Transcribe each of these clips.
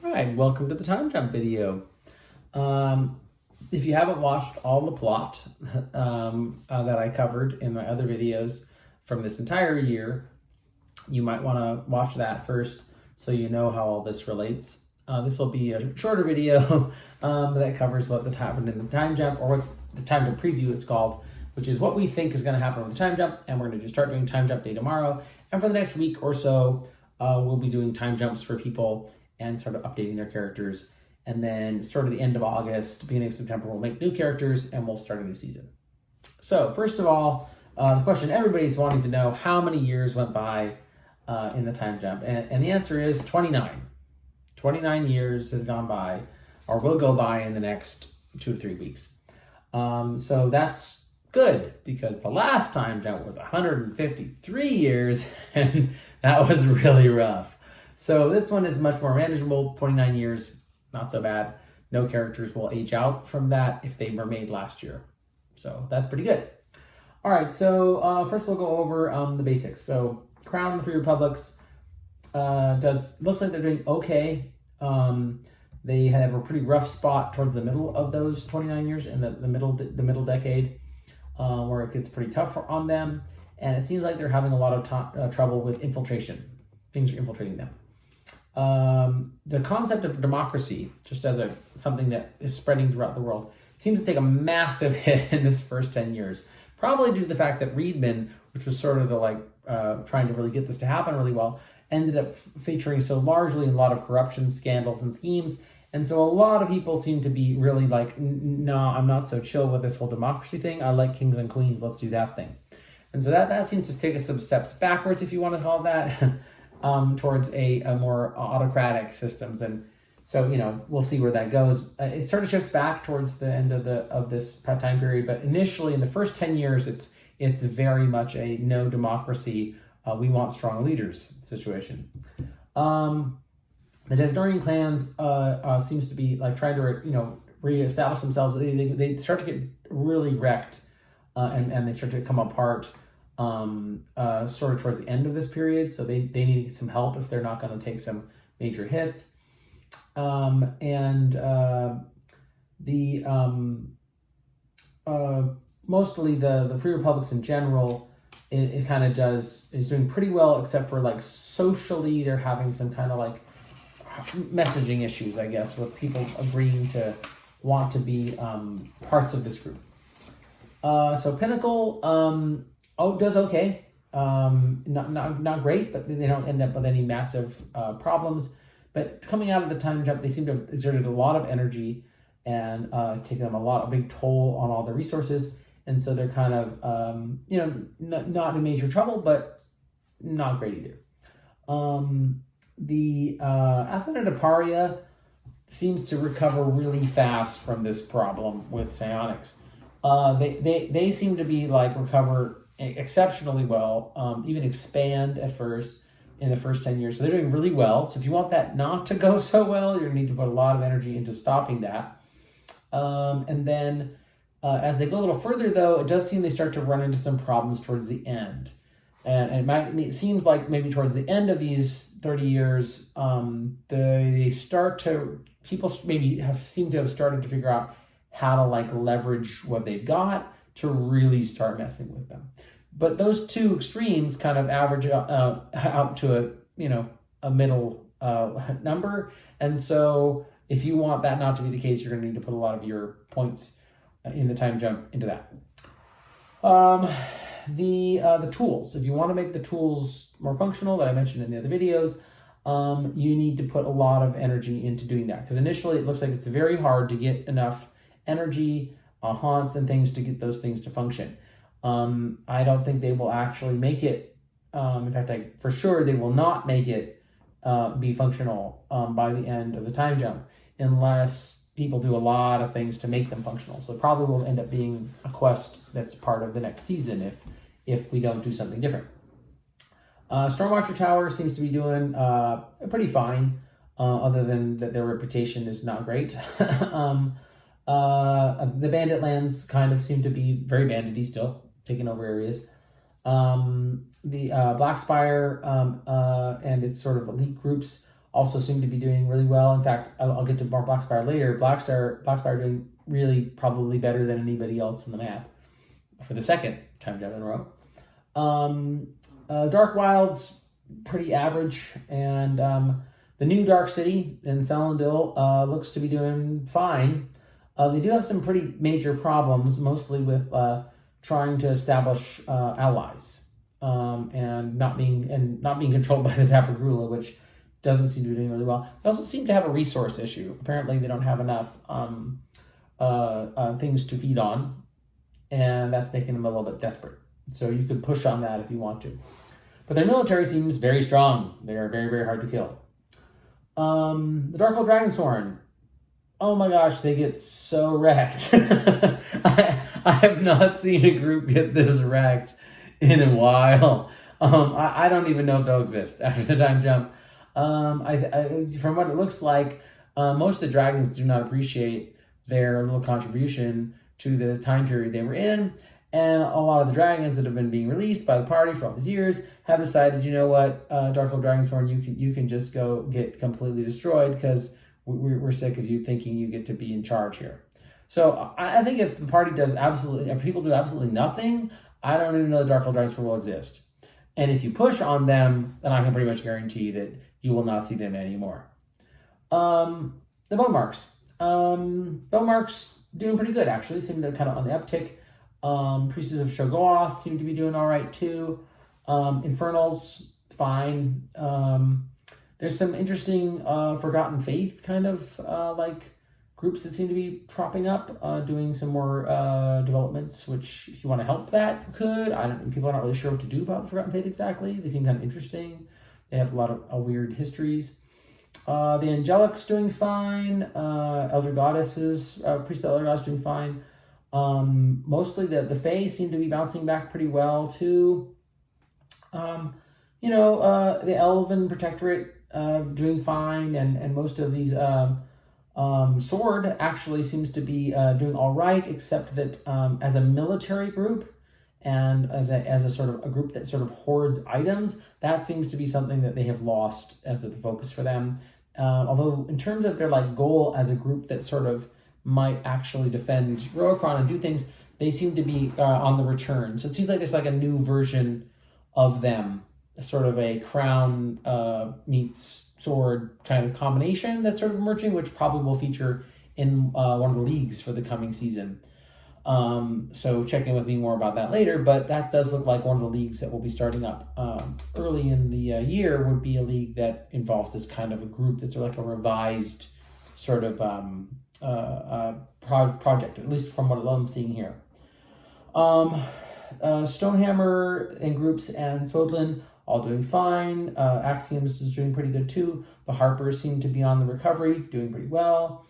Alright, welcome to the time jump video. If you haven't watched all the plot that I covered in my other videos from this entire year, you might want to watch that first so you know how all this relates. This will be a shorter video that covers what happened in the time jump, or what's the time jump preview it's called, which is what we think is going to happen with the time jump, and we're going to start doing time jump day tomorrow. And for the next week or so, we'll be doing time jumps for people and sort of updating their characters. And then sort of the end of August, beginning of September, we'll make new characters and we'll start a new season. So first of all, the question everybody's wanting to know, how many years went by in the time jump? And the answer is 29. 29 years has gone by, or will go by in the next 2 to 3 weeks. So that's good, because the last time jump was 153 years, and that was really rough. So this one is much more manageable. 29 years, not so bad. No characters will age out from that if they were made last year. So that's pretty good. All right, so first we'll go over the basics. So Crown and the Free Republics looks like they're doing okay. They have a pretty rough spot towards the middle of those 29 years, in the middle decade, where it gets pretty tough on them. And it seems like they're having a lot of trouble with infiltration. Things are infiltrating them. The concept of democracy, just as something that is spreading throughout the world, seems to take a massive hit in this first 10 years. Probably due to the fact that Reedman, which was sort of the trying to really get this to happen really well, ended up featuring so largely in a lot of corruption scandals and schemes. And so a lot of people seem to be really like, no, I'm not so chill with this whole democracy thing. I like kings and queens. Let's do that thing. And so that seems to take us some steps backwards, if you want to call it that, towards a more autocratic systems. And so, we'll see where that goes. It sort of shifts back towards the end of this time period. But initially, in the first 10 years, it's very much a no democracy, we want strong leaders situation. The Desnorian clans seems to be like trying to reestablish themselves. They start to get really wrecked, and they start to come apart sort of towards the end of this period. So they need some help if they're not going to take some major hits. Mostly the Free Republics in general, it kind of is doing pretty well, except for like socially they're having some kind of like messaging issues, I guess, with people agreeing to want to be parts of this group. So Pinnacle does okay. Not great, but they don't end up with any massive problems. But coming out of the time jump, they seem to have exerted a lot of energy, and it's taken them a big toll on all their resources. And so they're kind of, not in major trouble, but not great either. The Athena Deparia seems to recover really fast from this problem with psionics. They seem to be recover exceptionally well, even expand at first in the first 10 years. So they're doing really well. So if you want that not to go so well, you're going to need to put a lot of energy into stopping that. And then as they go a little further, though, it does seem they start to run into some problems towards the end. And it seems like maybe towards the end of these 30 years, people maybe seem to have started to figure out how to leverage what they've got to really start messing with them. But those two extremes kind of average out to a middle number. And so if you want that not to be the case, you're going to need to put a lot of your points in the time jump into that. The tools. If you want to make the tools more functional, that I mentioned in the other videos, you need to put a lot of energy into doing that. Because initially it looks like it's very hard to get enough energy, haunts, and things to get those things to function. I don't think they will actually make it. In fact, for sure they will not make it be functional by the end of the time jump, unless people do a lot of things to make them functional. So it probably will end up being a quest that's part of the next season if we don't do something different. Stormwatcher Tower seems to be doing pretty fine, other than that their reputation is not great. The Bandit lands kind of seem to be very bandity still, taking over areas. The Black Spire and its sort of elite groups also seem to be doing really well. In fact, I'll get to more Blackspire later. Blackspire doing really probably better than anybody else in the map for the second time jump in a row. Dark Wilds, pretty average, and the new Dark City in Celandil looks to be doing fine. They do have some pretty major problems, mostly with trying to establish allies and not being controlled by the Tapagrula, which doesn't seem to be doing really well. They also seem to have a resource issue. Apparently, they don't have enough things to feed on, and that's making them a little bit desperate. So you could push on that if you want to. But their military seems very strong. They are very, very hard to kill. The Darkhold Dragonshorn. Oh my gosh, they get so wrecked. I have not seen a group get this wrecked in a while. I don't even know if they'll exist after the time jump. From what it looks like, most of the dragons do not appreciate their little contribution to the time period they were in. And a lot of the dragons that have been being released by the party for all these years have decided, you know what, Darkhold Dragonshorn, you can just go get completely destroyed because we're sick of you thinking you get to be in charge here. So I think if people do absolutely nothing, I don't even know the Darkhold Dragonshorn will exist. And if you push on them, then I can pretty much guarantee that you will not see them anymore. The Bone Marks. Bone Marks doing pretty good, actually. Seem to kind of on the uptick. Priestess of Shoggoth seem to be doing all right too. Infernals, fine. There's some interesting Forgotten Faith kind of groups that seem to be propping up, doing some more developments, which if you want to help that, you could. People are not really sure what to do about the Forgotten Faith exactly. They seem kind of interesting. They have a lot of weird histories. The Angelics doing fine. Elder Goddesses, Priest of Elder Goddess doing fine. Mostly the Fae seem to be bouncing back pretty well too. The Elven Protectorate doing fine, and most of these Sword actually seems to be doing all right, except that as a military group and as a sort of a group that sort of hoards items, that seems to be something that they have lost as a focus for them. Although in terms of their goal as a group that sort of might actually defend Roakron and do things, they seem to be on the return. So it seems like there's a new version of them, sort of a crown meets sword kind of combination that's sort of emerging, which probably will feature in one of the leagues for the coming season. So check in with me more about that later, but that does look like one of the leagues that will be starting up early in the year would be a league that involves this kind of a group that's like a revised sort of project, at least from what I'm seeing here. Stonehammer in groups and Sodlin all doing fine. Axioms is doing pretty good too. The Harpers seem to be on the recovery, doing pretty well.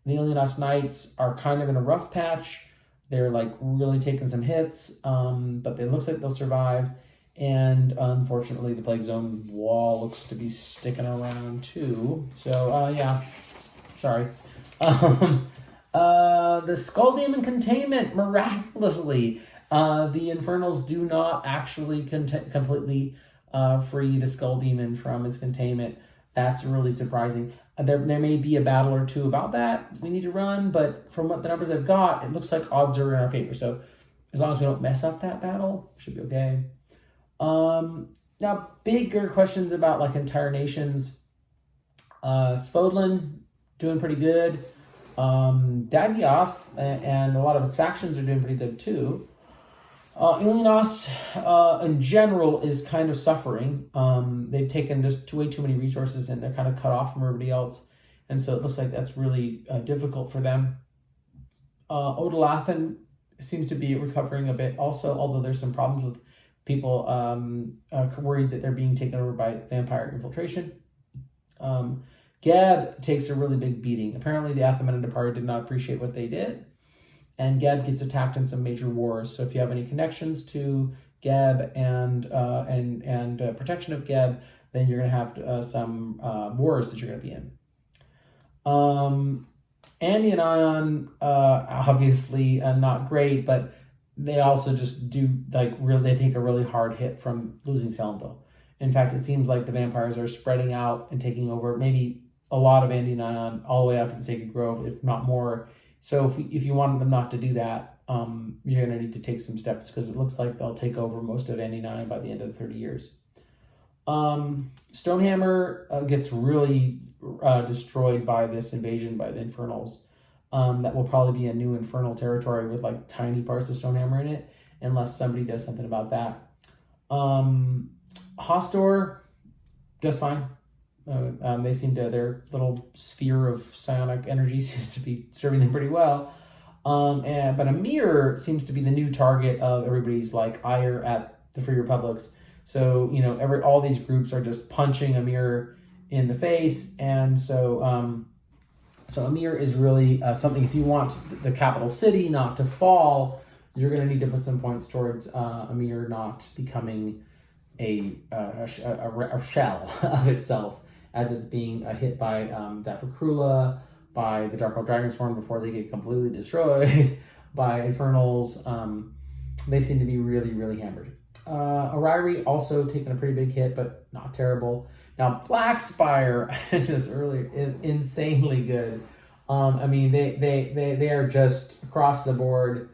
The Alienos Knights are kind of in a rough patch. They're really taking some hits, but it looks like they'll survive. And unfortunately, the Plague Zone wall looks to be sticking around too. So yeah, sorry. The Skull Demon containment, miraculously, the Infernals do not actually completely free the Skull Demon from its containment. That's really surprising. There may be a battle or two about that we need to run, but from what the numbers I've got, it looks like odds are in our favor. So as long as we don't mess up that battle, should be okay. Now, bigger questions about entire nations. Svodlin doing pretty good. Dagoth and a lot of its factions are doing pretty good too. Illinos in general is kind of suffering. They've taken just way too many resources and they're kind of cut off from everybody else. And so it looks like that's really difficult for them. Odolathan seems to be recovering a bit also, although there's some problems with people worried that they're being taken over by vampire infiltration. Geb takes a really big beating. Apparently the Athamenid party did not appreciate what they did. And Geb gets attacked in some major wars. So if you have any connections to Geb and protection of Geb, then you're going to have some wars that you're going to be in. Andy and Ion, obviously not great, but they also just do they take a really hard hit from losing Celandil. In fact, it seems like the vampires are spreading out and taking over maybe a lot of Andy-Nyon all the way up to the Sacred Grove, if not more. So if you want them not to do that, you're going to need to take some steps, because it looks like they'll take over most of Andy-Nyon by the end of the 30 years. Stonehammer gets really destroyed by this invasion by the Infernals. That will probably be a new Infernal territory with like tiny parts of Stonehammer in it, unless somebody does something about that. Hostor, just fine. They seem to, their little sphere of psionic energy seems to be serving them pretty well. But Amir seems to be the new target of everybody's like ire at the Free Republics. So, you know, all these groups are just punching Amir in the face. And so, so Amir is really something, if you want the capital city not to fall, you're going to need to put some points towards Amir not becoming a shell of itself, as it's being hit by Dapper Krula, by the Dark Old Dragonsworn before they get completely destroyed, by Infernals. They seem to be really, really hammered. Oriri also taking a pretty big hit, but not terrible. Now, Blackspire, I mentioned this earlier, is insanely good. I mean, they are just across the board.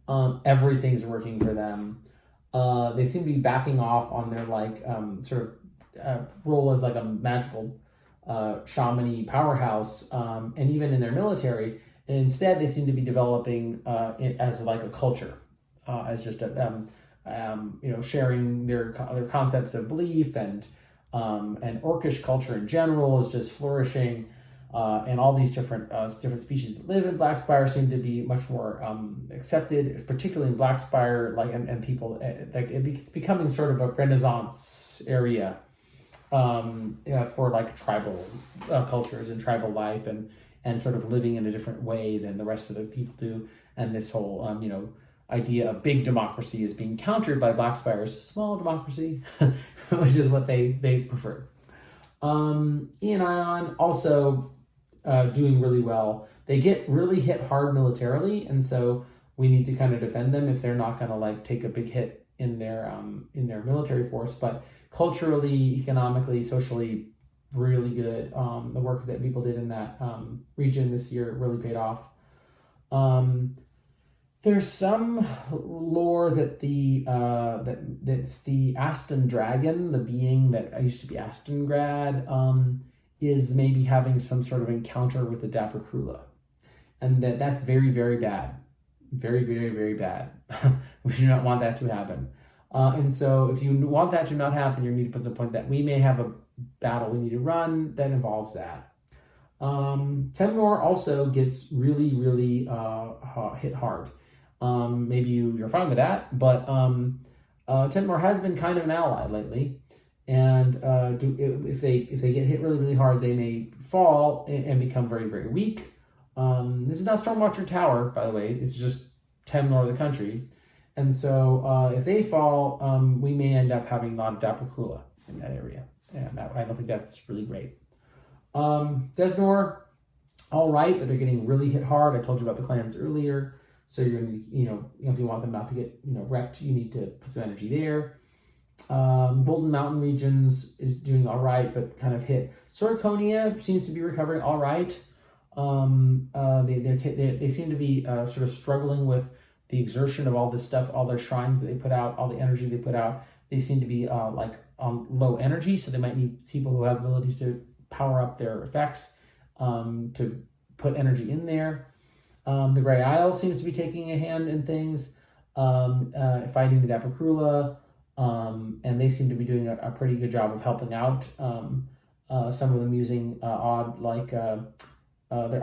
Everything's working for them. They seem to be backing off on their like sort of role as like a magical shaman-y powerhouse, and even in their military. And instead, they seem to be developing it as like a culture, as just a you know, sharing their concepts of belief, and orcish culture in general is just flourishing. And all these different species that live in Blackspire seem to be much more accepted, particularly in Blackspire, like and people like it's becoming sort of a Renaissance area for like tribal cultures and tribal life, and sort of living in a different way than the rest of the people do. And this whole you know, idea of big democracy is being countered by Blackspire's small democracy, which is what they prefer. Ion also doing really well. They get really hit hard militarily, and so we need to kind of defend them if they're not going to like take a big hit in their military force. But culturally, economically, socially, really good. The work that people did in that region this year really paid off. There's some lore that that's the Aston Dragon, the being that used to be Astongrad, is maybe having some sort of encounter with the Dapper Krula, and that's very, very bad, very, very, very bad. We do not want that to happen. And so, if you want that to not happen, you need to put some point that we may have a battle we need to run that involves that. Temnor also gets really, really hit hard. Maybe you're fine with that, but Temnor has been kind of an ally lately, and if they get hit really, really hard, they may fall and become very, very weak. This is not Stormwatcher Tower, by the way. It's just Temnor, the country, and so if they fall, we may end up having a lot of Dapper Krula in that area, and I don't think that's really great. Desnor, all right, but they're getting really hit hard. I told you about the clans earlier. So you're going to, you know, if you want them not to get, you know, wrecked, you need to put some energy there. Bolden Mountain regions is doing all right, but kind of hit. Sorikonia seems to be recovering all right. They seem to be sort of struggling with the exertion of all this stuff, all their shrines that they put out, all the energy they put out. They seem to be like on low energy, so they might need people who have abilities to power up their effects to put energy in there. The Grey Isle seems to be taking a hand in things, fighting the Dapper Krula, and they seem to be doing a pretty good job of helping out. Some of them using their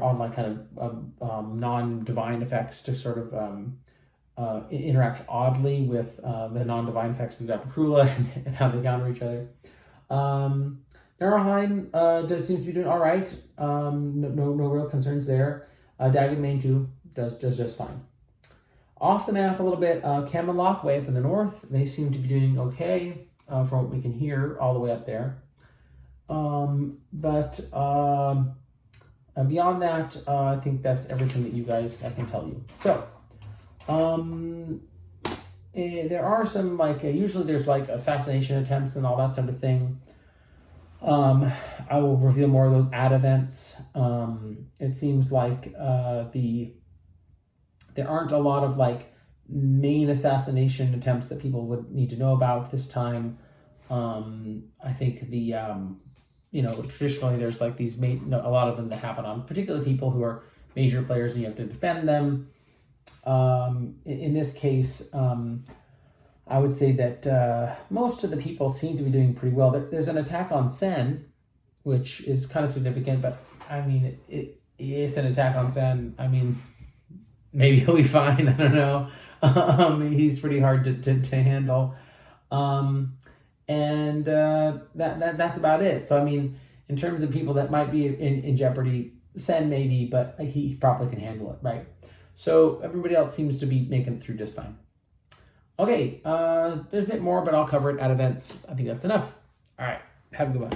odd kind of non-divine effects to sort of interact oddly with the non-divine effects of the Dapper Krula and how they counter each other. Naraheim does seem to be doing all right. No real concerns there. Dagon Main 2 does just fine. Off the map a little bit, Camelot way up in the north, they seem to be doing okay from what we can hear all the way up there. But beyond that, I think that's everything that I can tell you. So, there are some usually there's assassination attempts and all that sort of thing. I will reveal more of those ad events. It seems like there aren't a lot of main assassination attempts that people would need to know about this time. I think the traditionally there's these a lot of them that happen on particular people who are major players and you have to defend them. In this case, I would say that most of the people seem to be doing pretty well. There's an attack on Sen, which is kind of significant, but I mean, it is an attack on Sen. I mean, maybe he'll be fine. I don't know. He's pretty hard to handle. And that's about it. So, I mean, in terms of people that might be in jeopardy, Sen maybe, but he probably can handle it, right? So everybody else seems to be making it through just fine. Okay, there's a bit more, but I'll cover it at events. I think that's enough. All right, have a good one.